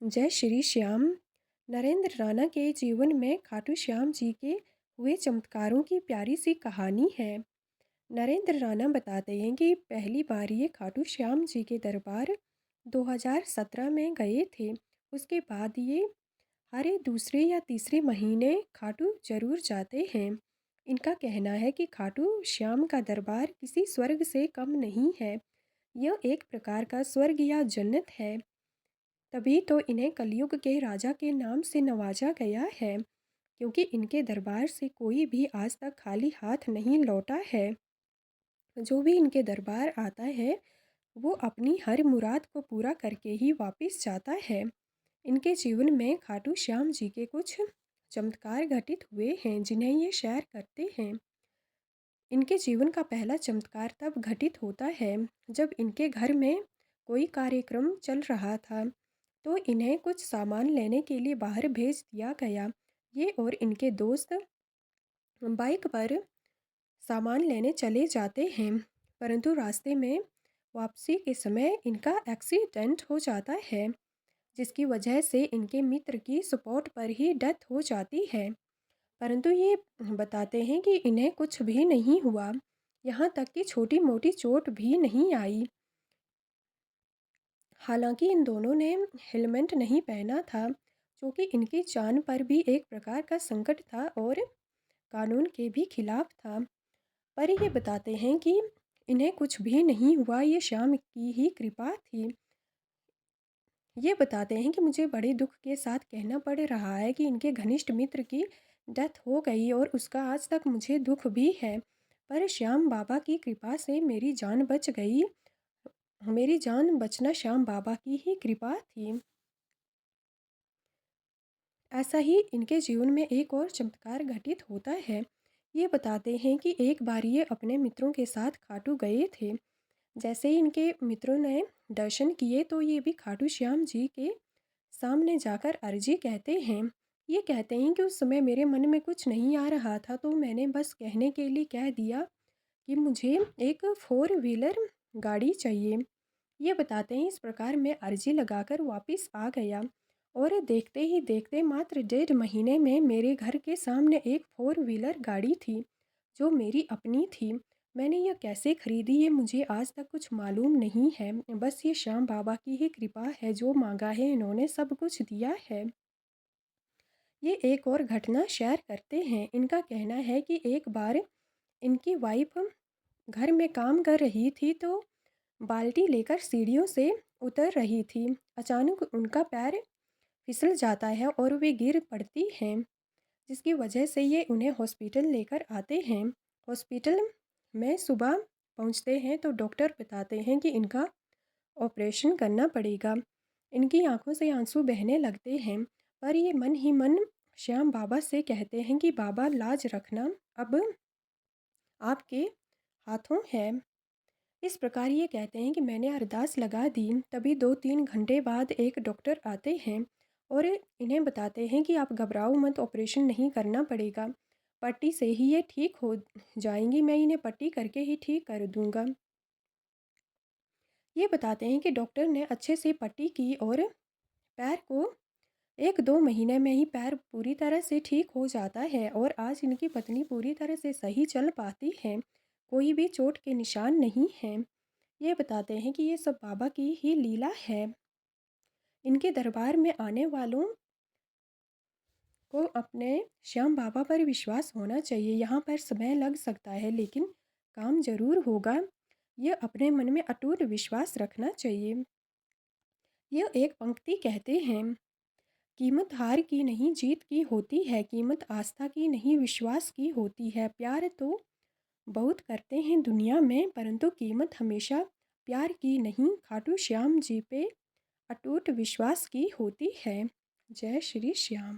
जय श्री श्याम। नरेंद्र राणा के जीवन में खाटू श्याम जी के हुए चमत्कारों की प्यारी सी कहानी है। नरेंद्र राणा बताते हैं कि पहली बार ये खाटू श्याम जी के दरबार 2017 में गए थे। उसके बाद ये हर दूसरे या तीसरे महीने खाटू जरूर जाते हैं। इनका कहना है कि खाटू श्याम का दरबार किसी स्वर्ग से कम नहीं है। यह एक प्रकार का स्वर्ग या जन्नत है। तभी तो इन्हें कलयुग के राजा के नाम से नवाजा गया है, क्योंकि इनके दरबार से कोई भी आज तक खाली हाथ नहीं लौटा है। जो भी इनके दरबार आता है वो अपनी हर मुराद को पूरा करके ही वापस जाता है। इनके जीवन में खाटू श्याम जी के कुछ चमत्कार घटित हुए हैं जिन्हें ये शेयर करते हैं। इनके जीवन का पहला चमत्कार तब घटित होता है जब इनके घर में कोई कार्यक्रम चल रहा था, तो इन्हें कुछ सामान लेने के लिए बाहर भेज दिया गया। ये और इनके दोस्त बाइक पर सामान लेने चले जाते हैं, परंतु रास्ते में वापसी के समय इनका एक्सीडेंट हो जाता है, जिसकी वजह से इनके मित्र की स्पॉट पर ही डेथ हो जाती है। परंतु ये बताते हैं कि इन्हें कुछ भी नहीं हुआ, यहाँ तक कि छोटी मोटी चोट भी नहीं आई। हालांकि इन दोनों ने हेलमेट नहीं पहना था, जो कि इनकी जान पर भी एक प्रकार का संकट था और कानून के भी खिलाफ था। पर ये बताते हैं कि इन्हें कुछ भी नहीं हुआ, ये श्याम की ही कृपा थी। ये बताते हैं कि मुझे बड़े दुख के साथ कहना पड़ रहा है कि इनके घनिष्ठ मित्र की डेथ हो गई और उसका आज तक मुझे दुख भी है, पर श्याम बाबा की कृपा से मेरी जान बच गई। मेरी जान बचना श्याम बाबा की ही कृपा थी। ऐसा ही इनके जीवन में एक और चमत्कार घटित होता है। ये बताते हैं कि एक बार ये अपने मित्रों के साथ खाटू गए थे। जैसे ही इनके मित्रों ने दर्शन किए तो ये भी खाटू श्याम जी के सामने जाकर अर्जी कहते हैं। ये कहते हैं कि उस समय मेरे मन में कुछ नहीं आ रहा था, तो मैंने बस कहने के लिए कह दिया कि मुझे एक 4 व्हीलर गाड़ी चाहिए। ये बताते हैं इस प्रकार मैं अर्जी लगाकर वापस आ गया और देखते ही देखते मात्र 1.5 महीने में मेरे घर के सामने एक 4 व्हीलर गाड़ी थी, जो मेरी अपनी थी। मैंने यह कैसे खरीदी ये मुझे आज तक कुछ मालूम नहीं है, बस ये श्याम बाबा की ही कृपा है, जो मांगा है इन्होंने सब कुछ दिया है। ये एक और घटना शेयर करते हैं। इनका कहना है कि एक बार इनकी वाइफ घर में काम कर रही थी, तो बाल्टी लेकर सीढ़ियों से उतर रही थी। अचानक उनका पैर फिसल जाता है और वे गिर पड़ती हैं, जिसकी वजह से ये उन्हें हॉस्पिटल लेकर आते हैं। हॉस्पिटल में सुबह पहुंचते हैं तो डॉक्टर बताते हैं कि इनका ऑपरेशन करना पड़ेगा। इनकी आंखों से आंसू बहने लगते हैं, पर ये मन ही मन श्याम बाबा से कहते हैं कि बाबा लाज रखना अब आपके हाथों है। इस प्रकार ये कहते हैं कि मैंने अरदास लगा दी। तभी 2-3 घंटे बाद एक डॉक्टर आते हैं और इन्हें बताते हैं कि आप घबराओ मत, ऑपरेशन नहीं करना पड़ेगा, पट्टी से ही ये ठीक हो जाएंगी, मैं इन्हें पट्टी करके ही ठीक कर दूंगा। ये बताते हैं कि डॉक्टर ने अच्छे से पट्टी की और पैर को 1-2 महीने में ही पैर पूरी तरह से ठीक हो जाता है और आज इनकी पत्नी पूरी तरह से सही चल पाती है, कोई भी चोट के निशान नहीं हैं। ये बताते हैं कि ये सब बाबा की ही लीला है। इनके दरबार में आने वालों को अपने श्याम बाबा पर विश्वास होना चाहिए। यहाँ पर समय लग सकता है लेकिन काम जरूर होगा। यह अपने मन में अटूट विश्वास रखना चाहिए। यह एक पंक्ति कहते हैं, कीमत हार की नहीं जीत की होती है, कीमत आस्था की नहीं विश्वास की होती है। प्यार तो बहुत करते हैं दुनिया में, परंतु कीमत हमेशा प्यार की नहीं, खाटू श्याम जी पे अटूट विश्वास की होती है। जय श्री श्याम।